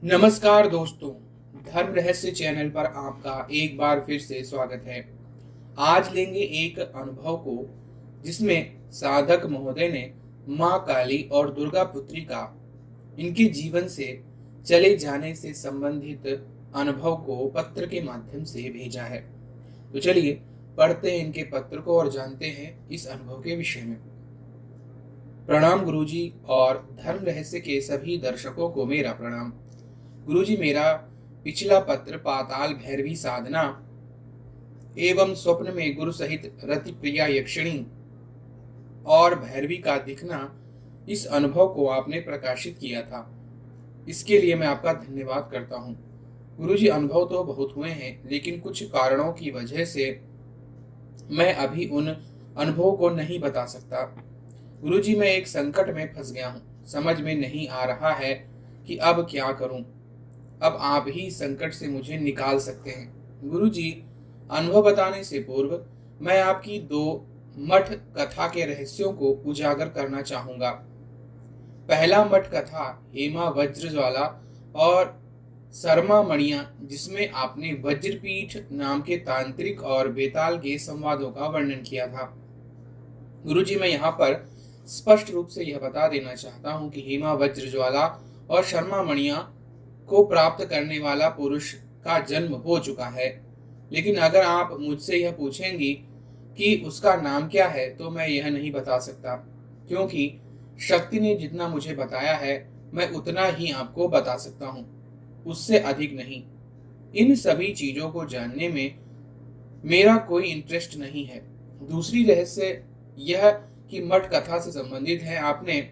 नमस्कार दोस्तों, धर्म रहस्य चैनल पर आपका एक बार फिर से स्वागत है। आज लेंगे एक अनुभव को जिसमें साधक महोदय ने माँ काली और दुर्गा पुत्री का इनके जीवन से चले जाने से संबंधित अनुभव को पत्र के माध्यम से भेजा है। तो चलिए पढ़ते हैं इनके पत्र को और जानते हैं इस अनुभव के विषय में। प्रणाम गुरुजी और धर्म रहस्य के सभी दर्शकों को मेरा प्रणाम। गुरुजी, मेरा पिछला पत्र पाताल भैरवी साधना एवं स्वप्न में गुरु सहित रति प्रिया यक्षिणी और भैरवी का दिखना, इस अनुभव को आपने प्रकाशित किया था, इसके लिए मैं आपका धन्यवाद करता हूँ। गुरुजी, अनुभव तो बहुत हुए हैं, लेकिन कुछ कारणों की वजह से मैं अभी उन अनुभवों को नहीं बता सकता। गुरुजी, मैं एक संकट में फंस गया हूँ। समझ में नहीं आ रहा है कि अब क्या करूं। अब आप ही संकट से मुझे निकाल सकते हैं। गुरुजी, अनुभव बताने से पूर्व मैं आपकी 2 मठ कथा के रहस्यों को उजागर करना चाहूंगा। पहला मठ कथा हेमा वज्रज्वाला और शर्मा मणिया, जिसमें आपने वज्रपीठ नाम के तांत्रिक और बेताल के संवादों का वर्णन किया था। गुरुजी, मैं यहाँ पर स्पष्ट रूप से यह बता देना चाहता हूँ कि हेमा वज्रज्वाला और शर्मा मणिया को प्राप्त करने वाला पुरुष का जन्म हो चुका है, लेकिन अगर आप मुझसे यह पूछेंगी कि उसका नाम क्या है तो मैं यह नहीं बता सकता, क्योंकि शक्ति ने जितना मुझे बताया है मैं उतना ही आपको बता सकता हूँ, उससे अधिक नहीं। इन सभी चीजों को जानने में मेरा कोई इंटरेस्ट नहीं है। दूसरी रहस्य यह कि मठ कथा से संबंधित है। आपने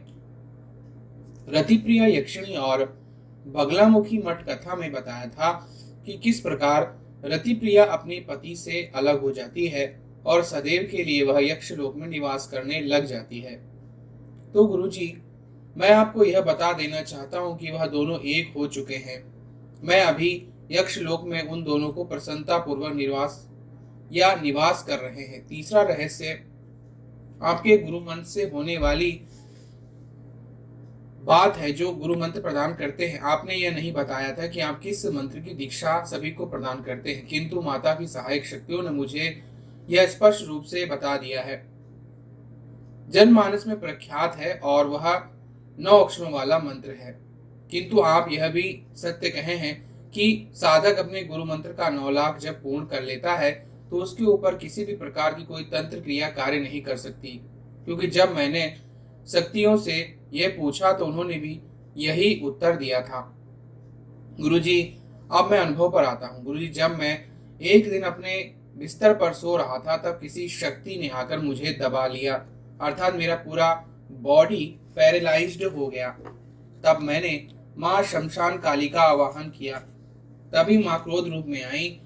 रतिप्रिया यक्षिणी और बगलामुखी मठ कथा में बताया था कि किस प्रकार रतिप्रिया अपने पति से अलग हो जाती है और सदैव के लिए वह यक्षलोक में निवास करने लग जाती है। तो गुरुजी, मैं आपको यह बता देना चाहता हूँ कि वह दोनों एक हो चुके हैं। मैं अभी यक्षलोक में उन दोनों को प्रसन्नता पूर्वक निवास कर रहे हैं। तीसरा रहस्य आपके गुरु मंत्र से होने वाली बात है, जो गुरु मंत्र प्रदान करते हैं। आपने यह नहीं बताया था कि आप किस मंत्र की दीक्षा सभी को प्रदान करते हैं, किंतु माता की सहायक शक्तियों ने मुझे यह स्पष्ट रूप से बता दिया है। जनमानस में प्रख्यात है और वह 9 अक्षरों वाला मंत्र है, किंतु आप यह भी सत्य कहे हैं कि साधक अपने गुरु मंत्र का 9 लाख जब पूर्ण कर लेता है तो उसके ऊपर किसी भी प्रकार की कोई तंत्र क्रिया कार्य नहीं कर सकती, क्योंकि जब मैंने शक्तियों से यह पूछा तो उन्होंने भी यही उत्तर दिया था। गुरुजी, अब मैं अनुभव पर आता हूँ। गुरुजी, जब मैं एक दिन अपने बिस्तर पर सो रहा था तब किसी शक्ति ने आकर मुझे दबा लिया, अर्थात मेरा पूरा बॉडी पैरालाइज्ड हो गया। तब मैंने माँ शमशान काली का आवाहन किया। तभी माँ क्रोध रूप में आई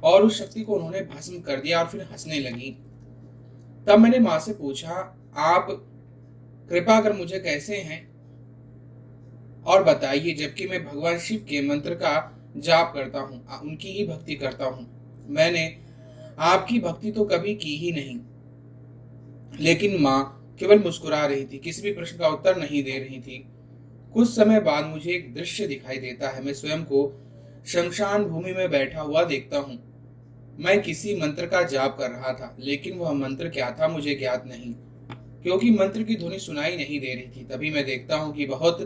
और उस शक्ति को उन्होंने भस्म कर दिया और फिर हंसने लगी। तब मैंने माँ से पूछा, आप कृपा कर मुझे कैसे हैं और बताइए, जबकि मैं भगवान शिव के मंत्र का जाप करता हूँ, उनकी ही भक्ति करता हूँ। मैंने आपकी भक्ति तो कभी की ही नहीं। लेकिन माँ केवल मुस्कुरा रही थी, किसी भी प्रश्न का उत्तर नहीं दे रही थी। कुछ समय बाद मुझे एक दृश्य दिखाई देता है। मैं स्वयं को शमशान भूमि में बैठा हुआ देखता हूँ। मैं किसी मंत्र का जाप कर रहा था, लेकिन वह मंत्र क्या था मुझे ज्ञात नहीं, क्योंकि मंत्र की ध्वनि सुनाई नहीं दे रही थी। तभी मैं देखता हूँ कि बहुत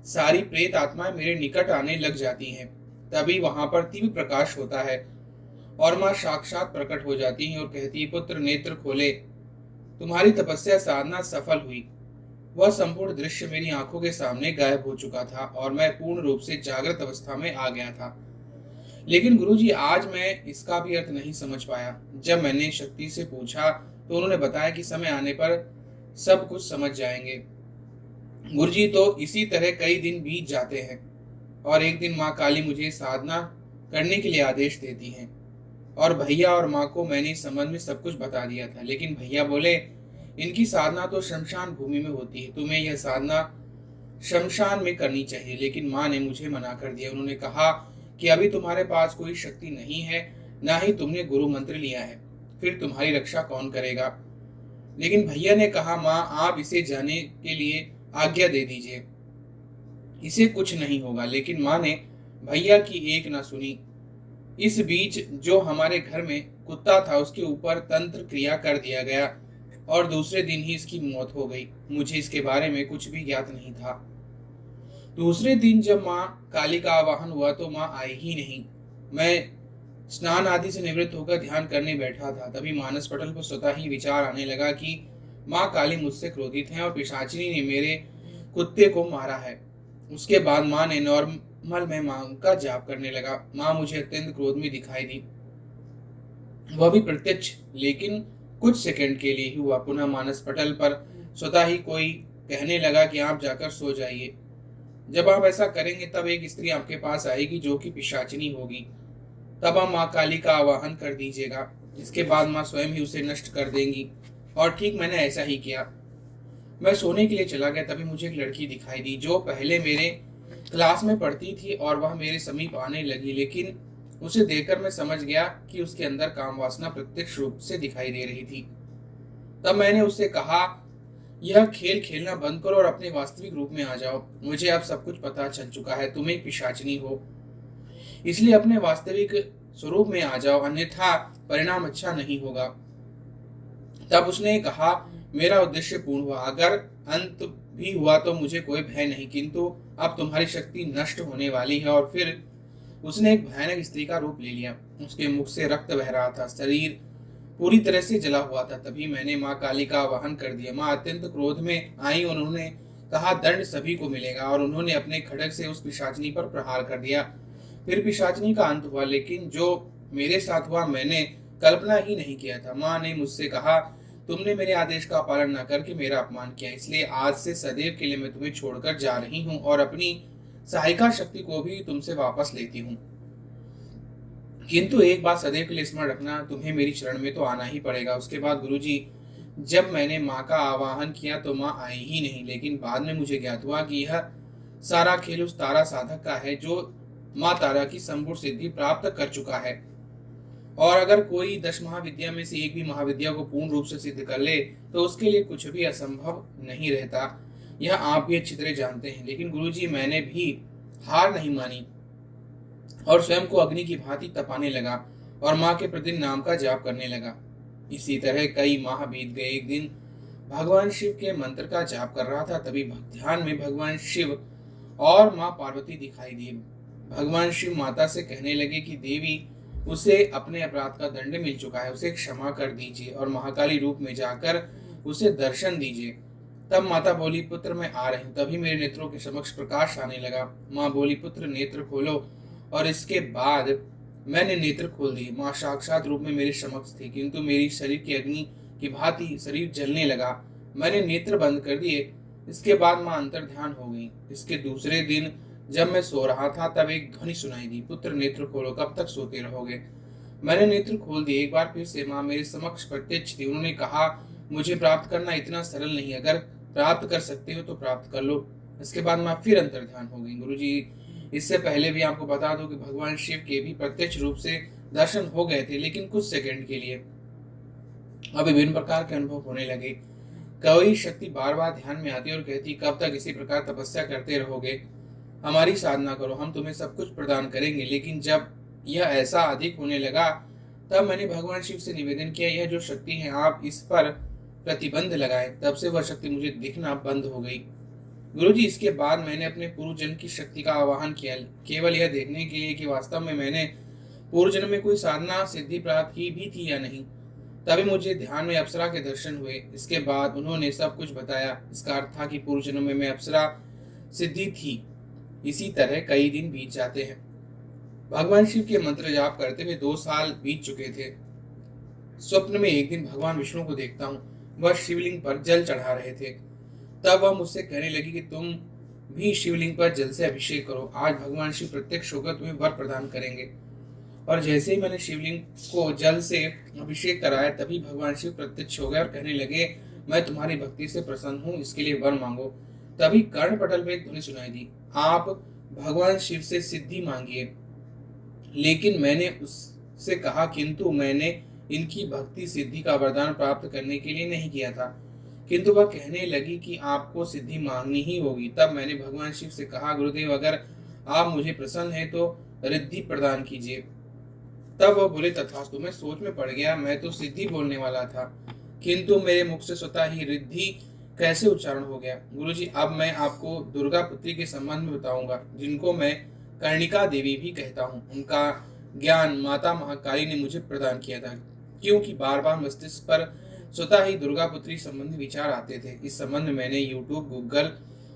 सारी प्रेत आत्माएं मेरे निकट आने लग जाती हैं। तभी वहां पर तीव्र प्रकाश होता है और माँ साक्षात प्रकट हो जाती है और कहती है, पुत्र नेत्र खोले, तुम्हारी तपस्या साधना सफल हुई। वह संपूर्ण दृश्य मेरी आंखों के सामने गायब हो चुका था और मैं पूर्ण रूप से जागृत अवस्था में आ गया था। लेकिन गुरुजी, आज मैं इसका भी अर्थ नहीं समझ पाया। जब मैंने शक्ति से पूछा तो उन्होंने बताया कि समय आने पर सब कुछ समझ जाएंगे। गुरुजी, तो इसी तरह कई दिन बीत जाते हैं और एक दिन माँ काली मुझे साधना करने के लिए आदेश देती हैं और भैया और माँ को मैंने इस संबंध में सब कुछ बता दिया था। लेकिन भैया बोले, इनकी साधना तो शमशान भूमि में होती है, तुम्हें यह साधना शमशान में करनी चाहिए। लेकिन माँ ने मुझे मना कर दिया। उन्होंने कहा कि अभी तुम्हारे पास कोई शक्ति नहीं है, ना ही तुमने गुरु मंत्र लिया है, फिर तुम्हारी रक्षा कौन करेगा। लेकिन भैया ने कहा, माँ आप इसे जाने के लिए आज्ञा दे दीजिए, इसे कुछ नहीं होगा। लेकिन माँ ने भैया की एक न सुनी। इस बीच जो हमारे घर में कुत्ता था उसके ऊपर तंत्र क्रिया कर दिया गया और दूसरे दिन ही इसकी मौत हो गई। मुझे इसके बारे में कुछ भी ज्ञात नहीं था। दूसरे दिन जब माँ काली का आवाहन हुआ तो माँ आई ही नहीं। मैं स्नान आदि से निवृत्त होकर ध्यान करने बैठा था, तभी मानस पटल पर स्वतः ही विचार आने लगा कि माँ काली मुझसे क्रोधित है और पिशाचिनी ने मेरे कुत्ते को मारा है। उसके बाद माँ ने नॉर्मल में माँ का जाप करने लगा। माँ मुझे अत्यंत क्रोध में दिखाई दी, वह भी प्रत्यक्ष, लेकिन कुछ सेकंड के लिए ही हुआ। पुनः मानस पटल पर स्वतः ही कोई कहने लगा कि आप जाकर सो जाइए। जब आप ऐसा करेंगे तब एक स्त्री आपके पास आएगी जो कि पिशाचिनी होगी। तब आप माँ काली का आवाहन कर दीजिएगा। इसके बाद माँ स्वयं ही उसे नष्ट कर देंगी। और ठीक मैंने ऐसा ही किया। मैं सोने के लिए चला गया, तभी मुझे एक लड़की दिखाई दी जो पहले मेरे क्लास में पढ़ती थी और वह मेरे समीप आने लगी, लेकिन उसे देखकर मैं समझ गया कि उसके अंदर काम वासना प्रत्यक्ष रूप से दिखाई दे रही थी। तब मैंने उससे कहा, यह खेल खेलना बंद करो और अपने वास्तविक रूप में आ जाओ। मुझे अब सब कुछ पता चल चुका है, तुम एक पिशाचिनी हो, इसलिए अपने वास्तविक स्वरूप में आ जाओ, अन्यथा परिणाम अच्छा नहीं होगा। तब उसने कहा, मेरा उद्देश्य पूर्ण हुआ, अगर अंत भी हुआ तो मुझे कोई भय नहीं, किंतु अब तुम्हारी शक्ति नष्ट होने वाली है। और फिर उसने एक भयानक स्त्री का रूप ले लिया। उसके मुख से रक्त बह रहा था, शरीर पूरी तरह से जला हुआ था। तभी मैंने माँ काली का आवाहन कर दिया। माँ अत्यंत क्रोध में आई, उन्होंने कहा, दंड सभी को मिलेगा, और उन्होंने अपने खड्ग से उस पिशाचिनी पर प्रहार कर दिया। फिर पिशाचिनी का अंत हुआ, लेकिन जो मेरे साथ हुआ मैंने कल्पना ही नहीं किया था। माँ ने मुझसे कहा, तुमने मेरे आदेश का पालन न करके मेरा अपमान किया, इसलिए आज से सदैव के लिए मैं तुम्हें छोड़कर जा रही हूँ और अपनी सहायिका शक्ति को भी तुमसे वापस लेती हूँ। किंतु एक बात सदैव के लिए स्मरण रखना, तुम्हें मेरी शरण में तो आना ही पड़ेगा। उसके बाद गुरुजी, जब मैंने माँ का आवाहन किया तो माँ आई ही नहीं, लेकिन बाद में मुझे ज्ञात हुआ कि यह सारा खेल उस तारा साधक का है जो माँ तारा की संपूर्ण सिद्धि प्राप्त कर चुका है। और अगर कोई 10 महाविद्या में से एक भी महाविद्या को पूर्ण रूप से सिद्ध कर ले तो उसके लिए कुछ भी असंभव नहीं रहता। यह आप भी अच्छी तरह जानते हैं। लेकिन गुरुजी, मैंने भी हार नहीं मानी और स्वयं को अग्नि की भांति तपाने लगा और माँ के प्रतिदिन नाम का जाप करने लगा। इसी तरह कई माह बीत गए। एक दिन भगवान शिव के मंत्र का जाप कर रहा था, तभी ध्यान में भगवान शिव और माँ पार्वती दिखाई दी। भगवान शिव माता से कहने लगे कि देवी, उसे अपने अपराध का दंड मिल चुका है, उसे क्षमा कर दीजिए और महाकाली रूप में जाकर उसे दर्शन दीजिए। तब माता बोली, पुत्र मैं आ रही हूँ। तभी मेरे नेत्रों के समक्ष प्रकाश आने लगा। माँ बोली, पुत्र नेत्र खोलो। और इसके बाद मैंने नेत्र खोल दिए। माँ साक्षात रूप में मेरे समक्ष थी, किंतु मेरी शरीर की अग्नि की भांति शरीर जलने लगा। मैंने नेत्र बंद कर दिए। इसके बाद माँ अंतर ध्यान हो गई। इसके दूसरे दिन जब मैं सो रहा था तब एक ध्वनि सुनाई दी, पुत्र नेत्र खोलो, कब तक सोते रहोगे। मैंने नेत्र खोल दिए। एक बार फिर से माँ मेरे समक्ष प्रत्यक्ष थी। उन्होंने कहा, मुझे प्राप्त करना इतना सरल नहीं, अगर प्राप्त कर सकते हो तो प्राप्त कर लो। इसके बाद माँ फिर अंतर ध्यान हो गई। गुरुजी, इससे पहले भी आपको बता दूं कि भगवान शिव के भी प्रत्यक्ष रूप से दर्शन हो गए थे, लेकिन कुछ सेकंड के लिए। अब विभिन्न प्रकार के अनुभव होने लगे। कोई शक्ति बार बार ध्यान में आती और कहती, कब तक इसी प्रकार तपस्या करते रहोगे, हमारी साधना करो, हम तुम्हें सब कुछ प्रदान करेंगे। लेकिन जब यह ऐसा अधिक होने लगा तब मैंने भगवान शिव से निवेदन किया, यह जो शक्ति है आप इस पर प्रतिबंध लगाए। तब से वह शक्ति मुझे दिखना बंद हो गई। गुरुजी, इसके बाद मैंने अपने पूर्व जन्म की शक्ति का आवाहन किया, केवल यह देखने के लिए कि वास्तव में मैंने पूर्व जन्म में कोई साधना सिद्धि प्राप्त की भी थी या नहीं। तभी मुझे ध्यान में अप्सरा के दर्शन हुए। इसके बाद उन्होंने सब कुछ बताया। इसका अर्थ था कि पूर्व जन्म में मैं अप्सरा सिद्धि थी। इसी तरह कई दिन बीत जाते हैं। भगवान शिव के मंत्र जाप करते हुए 2 साल बीत चुके थे। स्वप्न में एक दिन भगवान विष्णु को देखता हूँ, वह शिवलिंग पर जल चढ़ा रहे थे। तब वह मुझसे कहने लगी कि तुम भी शिवलिंग पर जल से अभिषेक करो, आज भगवान शिव प्रत्यक्ष होकर तुम्हें वर प्रदान करेंगे। और जैसे ही मैंने शिवलिंग को जल से अभिषेक कराया तभी भगवान शिव प्रत्यक्ष हो गए और कहने लगे, मैं तुम्हारी भक्ति से प्रसन्न हूँ, इसके लिए वर मांगो। तभी कर्ण पटल में एक ध्वनि सुनाई दी, आप भगवान शिव से सिद्धि मांगिए। लेकिन मैंने उससे कहा, किंतु मैंने इनकी भक्ति सिद्धि का वरदान प्राप्त करने के लिए नहीं किया था। किंतु वह कहने लगी कि आपको सिद्धि मांगनी ही होगी। तब मैंने भगवान शिव से कहा, गुरुदेव, अगर आप मुझे प्रसन्न है तो रिद्धि प्रदान कीजिए। तब वह बोले, तथास्तु। मैं सोच में पड़ गया, मैं तो सिद्धि बोलने वाला था, किंतु मेरे मुख से स्वतः ही रिद्धि कैसे उच्चारण हो गया। गुरुजी, अब मैं आपको दुर्गा पुत्री के संबंध में बताऊंगा, जिनको मैं कर्णिका देवी भी कहता हूँ। उनका ज्ञान माता महाकाली ने मुझे प्रदान किया था, क्योंकि बार बार मस्तिष्क पर स्वतः ही दुर्गा पुत्री संबंधी विचार आते थे। इस संबंध में मैंने यूट्यूब, गूगल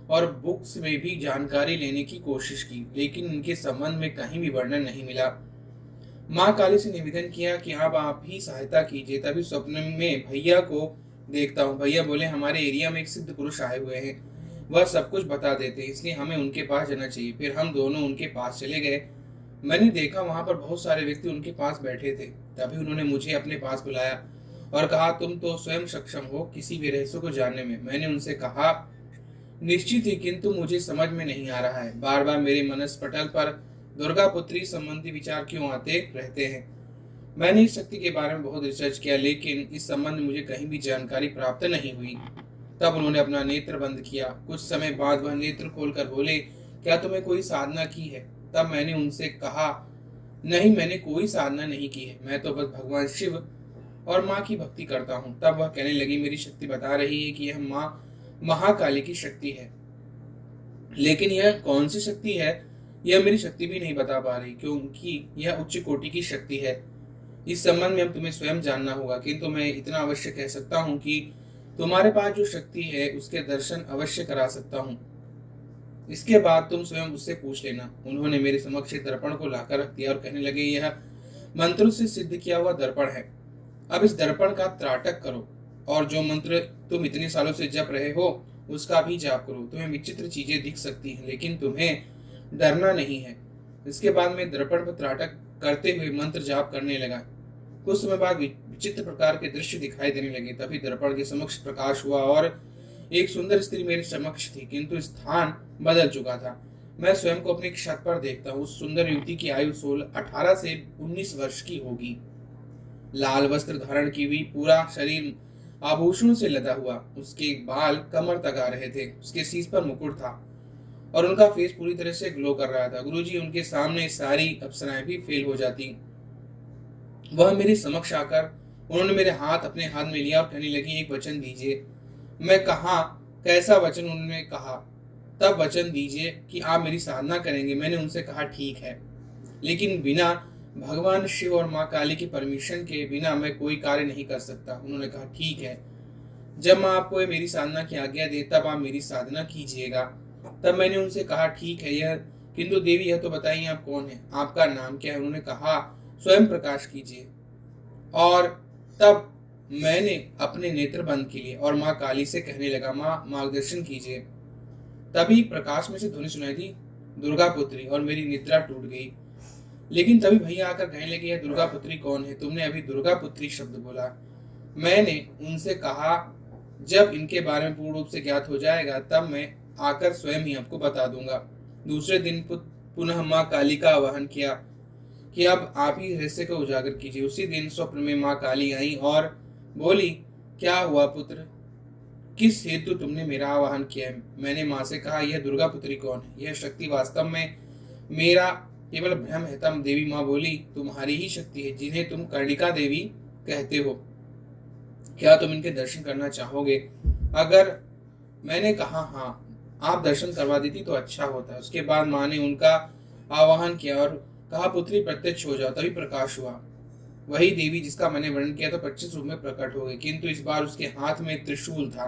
और बुक्स में भी जानकारी लेने की कोशिश की, लेकिन उनके संबंध में कहीं भी वर्णन नहीं मिला। माँ काली से निवेदन किया कि अब आप ही सहायता कीजिए। तभी स्वप्न में भैया को देखता हूँ। भैया बोले, हमारे एरिया में एक सिद्ध पुरुष आए हुए हैं, वह सब कुछ बता देते हैं, इसलिए हमें उनके पास जाना चाहिए। फिर हम दोनों उनके पास चले गए। मैंने देखा वहां पर बहुत सारे व्यक्ति उनके पास बैठे थे। तभी उन्होंने मुझे अपने पास बुलाया और कहा, तुम तो स्वयं सक्षम हो किसी भी रहस्य को जानने में। मैंने उनसे कहा, निश्चित ही, किंतु मुझे समझ में नहीं आ रहा है। बार बार मेरे मनस पटल पर दुर्गा पुत्री संबंधी विचार क्यों आते रहते हैं। मैंने इस शक्ति के बारे में बहुत रिसर्च किया, लेकिन इस संबंध में मुझे कहीं भी जानकारी प्राप्त नहीं हुई। तब उन्होंने अपना नेत्र बंद किया। कुछ समय बाद वह नेत्र खोलकर बोले, क्या तुमने कोई साधना की है। तब मैंने उनसे कहा, नहीं, मैंने कोई साधना नहीं की है, मैं तो बस भगवान शिव और माँ की भक्ति करता हूँ। तब वह कहने लगी, मेरी शक्ति बता रही है कि यह माँ महाकाली की शक्ति है, लेकिन यह कौन सी शक्ति है यह मेरी शक्ति भी नहीं बता पा रही, क्योंकि यह उच्च कोटि की शक्ति है। इस संबंध में अब तुम्हें स्वयं जानना होगा, किंतु मैं इतना अवश्य कह सकता हूँ कि तुम्हारे पास जो शक्ति है उसके दर्शन अवश्य करा सकता हूँ। इसके बाद तुम स्वयं उससे पूछ लेना। उन्होंने मेरे समक्ष दर्पण को लाकर रख दिया और कहने लगे, यह मंत्रों से सिद्ध किया हुआ दर्पण है। अब इस दर्पण का त्राटक करो और जो मंत्र तुम इतने सालों से जप रहे हो उसका भी जाप करो। तुम्हें विचित्र चीजें दिख सकती हैं, लेकिन तुम्हें डरना नहीं है। इसके बाद मैं दर्पण पर त्राटक करते हुए मंत्र जाप करने लगा। कुछ समय बाद विचित्र प्रकार के दृश्य दिखाई देने लगे। तभी दर्पण के समक्ष प्रकाश हुआ और एक सुंदर स्त्री मेरे समक्ष थी, किंतु स्थान बदल चुका था। मैं स्वयं को अपनी छत पर देखता हूँ। उस सुंदर युवती की आयु 18 से 19 वर्ष की होगी। लाल वस्त्र धारण की हुई, पूरा शरीर आभूषणों से लदा हुआ। उसके बाल कमर तक आ रहे थे। उसके शीश पर मुकुट था और उनका फेस पूरी तरह से ग्लो कर रहा था। गुरुजी, उनके सामने सारी अप्सराएं भी फेल हो जाती। वह मेरे समक्ष आकर उन्होंने मेरे हाथ अपने हाथ में लिया और कहने लगी, एक वचन दीजिए। मैं कहा, कैसा वचन। उन्होंने कहा, तब वचन दीजिए कि आप मेरी साधना करेंगे। मैंने उनसे कहा, ठीक है, लेकिन बिना भगवान शिव और माँ काली की परमिशन के बिना मैं कोई कार्य नहीं कर सकता। उन्होंने कहा, ठीक है, जब मैं आपको मेरी साधना की आज्ञा दे तब आप मेरी साधना कीजिएगा। तब मैंने उनसे कहा, ठीक है, यह किंतु देवी यह तो बताइए आप कौन है, आपका नाम क्या है। उन्होंने कहा, स्वयं प्रकाश कीजिए। और तब मैंने अपने नेत्र बंद किए और माँ काली से कहने लगा, माँ मार्गदर्शन कीजिए। तभी प्रकाश में से ध्वनि सुनाई दी, दुर्गा पुत्री, और मेरी निद्रा टूट गई। लेकिन तभी भैया आकर कहने लगे, यह दुर्गा पुत्री कौन है, तुमने अभी दुर्गा पुत्री शब्द बोला। मैंने उनसे कहा, जब इनके बारे में पूर्ण रूप से ज्ञात हो जाएगा तब मैं आकर स्वयं ही आपको बता दूंगा। दूसरे दिन पुनः माँ काली का आवाहन किया कि अब आप ही रहस्य को उजागर कीजिए। उसी दिन स्वप्न में माँ काली आई और बोली, क्या हुआ पुत्र, किस हेतु तुमने मेरा आवाहन किया है। मैंने माँ से कहा, यह दुर्गा पुत्री कौन है, यह शक्ति वास्तव में मेरा केवल भ्रम है। तब देवी माँ बोली, तुम्हारी ही शक्ति है, जिन्हें तुम कर्णिका देवी कहते हो। क्या तुम इनके दर्शन करना चाहोगे। अगर मैंने कहा, हाँ, आप दर्शन करवा देती तो अच्छा होता। उसके बाद माँ ने उनका आवाहन किया और कहा, पुत्री प्रत्यक्ष हो जाओ। तभी प्रकाश हुआ। वही देवी जिसका मैंने वर्णन किया तो 25 रूप में प्रकट हो गई, किंतु इस बार उसके हाथ में त्रिशूल था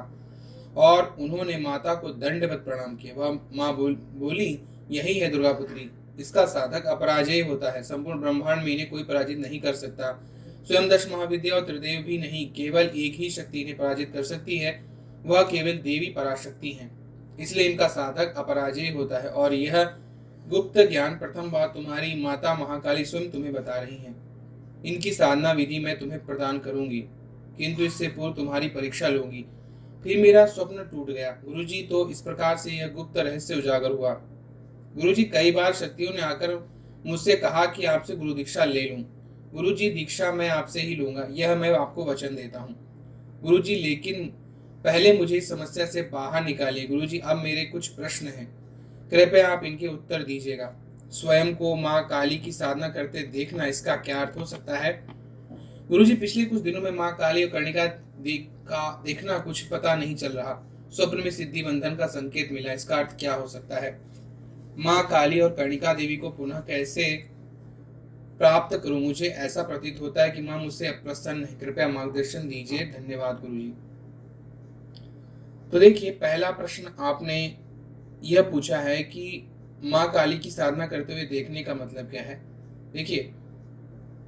और उन्होंने माता को दंडवत प्रणाम किया। वह माँ बोली, यही है दुर्गा पुत्री, इसका साधक अपराजय होता है। संपूर्ण ब्रह्मांड में इन्हें कोई पराजित नहीं कर सकता। स्वयं 10 महाविद्या और त्रिदेव भी नहीं, केवल एक ही शक्ति इन्हें पराजित कर सकती है, वह केवल देवी पराशक्ति है। इसलिए इनका साधक अपराजय होता है। और यह गुप्त ज्ञान प्रथम बार तुम्हारी माता महाकाली स्वयं तुम्हें बता रही है। इनकी साधना विधि मैं तुम्हें प्रदान करूंगी, किंतु इससे पूर्व तुम्हारी परीक्षा लूंगी। फिर मेरा स्वप्न टूट गया। गुरुजी, तो इस प्रकार से यह गुप्त रहस्य उजागर हुआ। गुरुजी, कई बार शक्तियों ने आकर मुझसे कहा कि आपसे गुरु दीक्षा ले लूं। गुरुजी, दीक्षा मैं आपसे ही लूंगा, यह मैं आपको वचन देता हूँ। गुरुजी, लेकिन पहले मुझे इस समस्या से बाहर निकालिए। गुरुजी, अब मेरे कुछ प्रश्न हैं। कृपया आप इनके उत्तर दीजिएगा। स्वयं को माँ काली की साधना करते देखना, इसका क्या अर्थ हो सकता है? गुरुजी, पिछले कुछ दिनों में माँ काली और कर्णिका देखना कुछ पता नहीं चल रहा। स्वप्न में सिद्धि बंधन का संकेत मिला, इसका अर्थ क्या हो सकता है? माँ काली और कर्णिका देवी को पुनः कैसे प्राप्त करूं? मुझे ऐसा प्रतीत होता है कि माँ मुझसे अप्रसन्न है, कृपया मार्गदर्शन दीजिए, धन्यवाद गुरुजी। तो देखिए, पहला प्रश्न आपने यह पूछा है कि माँ काली की साधना करते हुए देखने का मतलब क्या है। देखिए,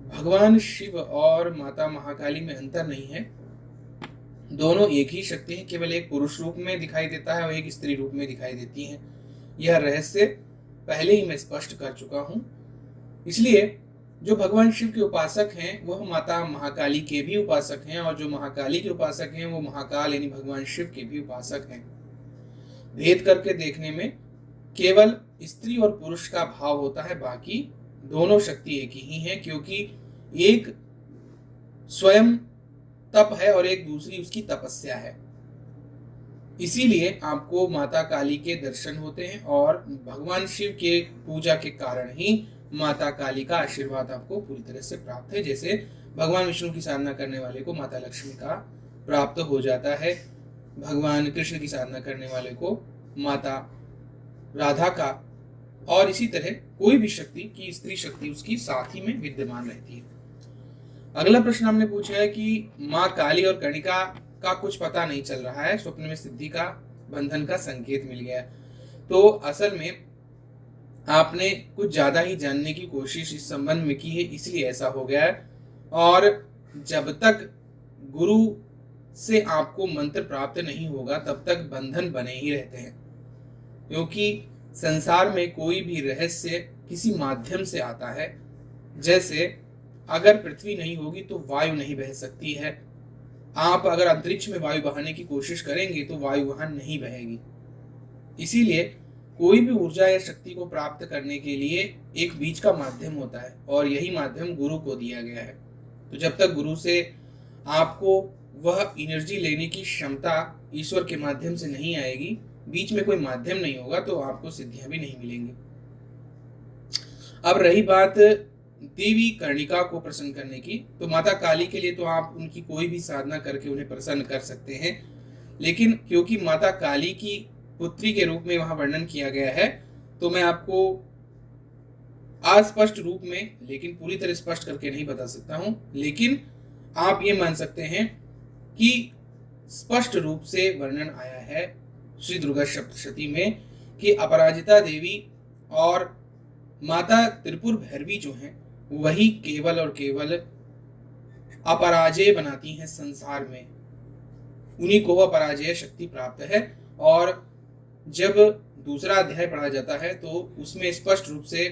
भगवान शिव और माता महाकाली में अंतर नहीं है, दोनों एक ही शक्ति है, केवल एक पुरुष रूप में दिखाई देता है और एक स्त्री रूप में दिखाई देती है। यह रहस्य पहले ही मैं स्पष्ट कर चुका हूं। इसलिए जो भगवान शिव के उपासक हैं वह माता महाकाली के भी उपासक हैं, और जो महाकाली के उपासक हैं वो महाकाल यानी भगवान शिव के भी उपासक हैं। भेद करके देखने में केवल स्त्री और पुरुष का भाव होता है, बाकी दोनों शक्ति एक ही है, क्योंकि एक स्वयं तप है और एक दूसरी उसकी तपस्या है। इसीलिए आपको माता काली के दर्शन होते हैं और भगवान शिव के पूजा के कारण ही माता काली का आशीर्वाद आपको पूरी तरह से प्राप्त है। जैसे भगवान विष्णु की साधना करने वाले को माता लक्ष्मी का प्राप्त हो जाता है, भगवान कृष्ण की साधना करने वाले को माता राधा का, और इसी तरह कोई भी शक्ति की स्त्री शक्ति उसकी साथ ही में विद्यमान रहती है। अगला प्रश्न हमने पूछा है कि माँ काली और कर्णिका का कुछ पता नहीं चल रहा है, स्वप्न में सिद्धि का बंधन का संकेत मिल गया है। तो असल में आपने कुछ ज्यादा ही जानने की कोशिश इस संबंध में की है, इसलिए ऐसा हो गया है। और जब तक गुरु से आपको मंत्र प्राप्त नहीं होगा तब तक बंधन बने ही रहते हैं, क्योंकि संसार में कोई भी रहस्य किसी माध्यम से आता है। जैसे अगर पृथ्वी नहीं होगी तो वायु नहीं बह सकती है, आप अगर अंतरिक्ष में वायु बहाने की कोशिश करेंगे तो वायु वहां नहीं बहेगी। इसीलिए कोई भी ऊर्जा या शक्ति को प्राप्त करने के लिए एक बीच का माध्यम होता है, और यही माध्यम गुरु को दिया गया है। तो जब तक गुरु से आपको वह एनर्जी लेने की क्षमता ईश्वर के माध्यम से नहीं आएगी, बीच में कोई माध्यम नहीं होगा, तो आपको सिद्धियां भी नहीं मिलेंगी। अब रही बात देवी कर्णिका को प्रसन्न करने की, तो माता काली के लिए तो आप उनकी कोई भी साधना करके उन्हें प्रसन्न कर सकते हैं, लेकिन क्योंकि माता काली की पुत्री के रूप में वहां वर्णन किया गया है, तो मैं आपको अस्पष्ट रूप में, लेकिन पूरी तरह स्पष्ट करके नहीं बता सकता हूं, लेकिन आप ये मान सकते हैं कि स्पष्ट रूप से वर्णन आया है श्री दुर्गा सप्तशती में कि अपराजिता देवी और माता त्रिपुर भैरवी जो हैं वही केवल और केवल अपराजय बनाती हैं संसार में, उन्हीं को वह पराजय शक्ति प्राप्त है। और जब दूसरा अध्याय पढ़ा जाता है तो उसमें स्पष्ट रूप से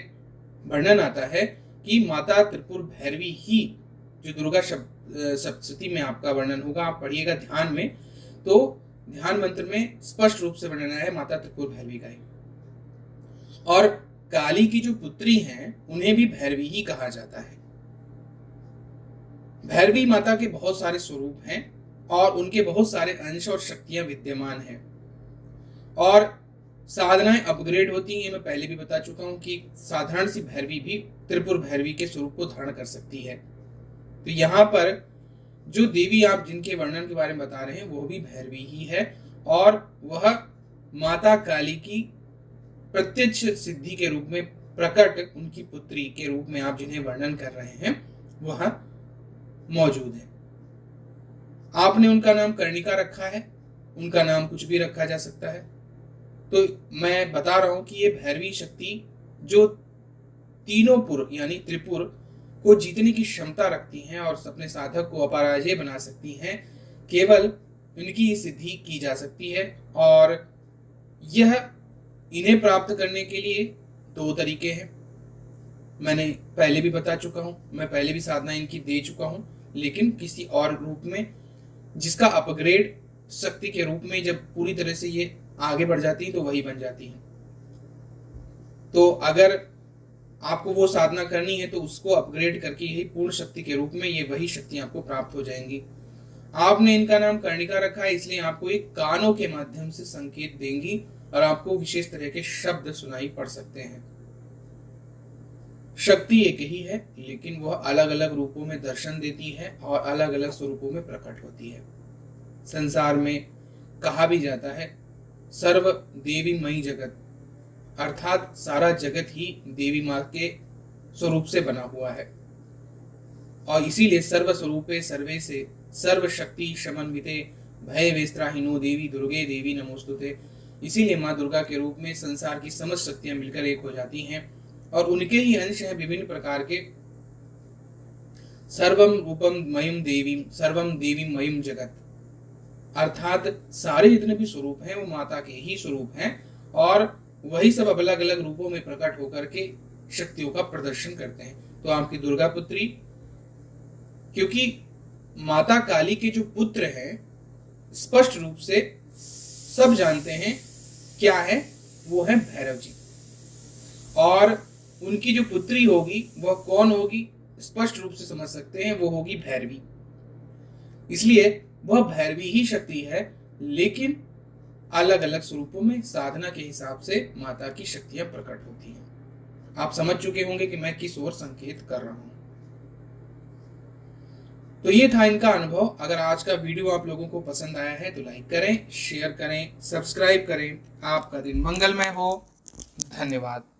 वर्णन आता है कि माता त्रिपुर भैरवी ही, जो दुर्गा सप्तशती में आपका वर्णन होगा, आप पढ़िएगा ध्यान में, तो ध्यान मंत्र में स्पष्ट रूप से वर्णन है माता त्रिपुर भैरवी का ही। और काली की जो पुत्री हैं उन्हें भी भैरवी ही कहा जाता है। भैरवी माता के बहुत सारे स्वरूप हैं और उनके बहुत सारे अंश और शक्तियां विद्यमान हैं, और साधनाएं अपग्रेड होती हैं। मैं पहले भी बता चुका हूं कि साधारण सी भैरवी भी त्रिपुर भैरवी के स्वरूप को धारण कर सकती है। तो यहाँ पर जो देवी आप जिनके वर्णन के बारे में बता रहे हैं वो भी भैरवी ही है, और वह माता काली की प्रत्यक्ष सिद्धि के रूप में प्रकट, उनकी पुत्री के रूप में आप जिन्हें वर्णन कर रहे हैं वह मौजूद है। आपने उनका नाम कर्णिका रखा है, उनका नाम कुछ भी रखा जा सकता है। तो मैं बता रहा हूं कि ये भैरवी शक्ति जो तीनों पुर यानी त्रिपुर को जीतने की क्षमता रखती हैं और अपने साधक को अपराजय बना सकती हैं, केवल इनकी सिद्धि की जा सकती है। और यह इन्हें प्राप्त करने के लिए दो तरीके हैं, मैंने पहले भी बता चुका हूं, मैं पहले भी साधना इनकी दे चुका हूं, लेकिन किसी और रूप में, जिसका अपग्रेड शक्ति के रूप में जब पूरी तरह से ये आगे बढ़ जाती है तो वही बन जाती है। तो अगर आपको वो साधना करनी है तो उसको अपग्रेड करके यही पूर्ण शक्ति के रूप में ये वही शक्ति आपको प्राप्त हो जाएंगी। आपने इनका नाम कर्णिका रखा है, इसलिए आपको एक कानों के माध्यम से संकेत देंगी और आपको विशेष तरह के शब्द सुनाई पड़ सकते हैं। शक्ति एक ही है, लेकिन वह अलग अलग रूपों में दर्शन देती है और अलग अलग स्वरूपों में प्रकट होती है। संसार में कहा भी जाता है सर्व देवी मई जगत, अर्थात सारा जगत ही देवी माँ के स्वरूप से बना हुआ है। और इसीलिए सर्व स्वरूपे सर्वे से सर्व शक्ति समन्विते भय वेस्त्राहीनो देवी दुर्गे देवी नमोस्तुते। इसीलिए माँ दुर्गा के रूप में संसार की समस्त शक्तियां मिलकर एक हो जाती हैं और उनके ही अंश हैं विभिन्न प्रकार के सर्वम रूपम मयम देवी सर्वम देवी मयम जगत, अर्थात सारे जितने भी स्वरूप हैं वो माता के ही स्वरूप हैं और वही सब अलग अलग रूपों में प्रकट होकर के शक्तियों का प्रदर्शन करते हैं। तो आपकी दुर्गा पुत्री, क्योंकि माता काली के जो पुत्र हैं स्पष्ट रूप से सब जानते हैं क्या है, वो है भैरव जी। और उनकी जो पुत्री होगी वह कौन होगी स्पष्ट रूप से समझ सकते हैं, वो होगी भैरवी। इसलिए वह भैरवी ही शक्ति है, लेकिन अलग अलग स्वरूपों में साधना के हिसाब से माता की शक्तियां प्रकट होती हैं। आप समझ चुके होंगे कि मैं किस ओर संकेत कर रहा हूं। तो ये था इनका अनुभव। अगर आज का वीडियो आप लोगों को पसंद आया है तो लाइक करें, शेयर करें, सब्सक्राइब करें। आपका दिन मंगलमय हो। धन्यवाद।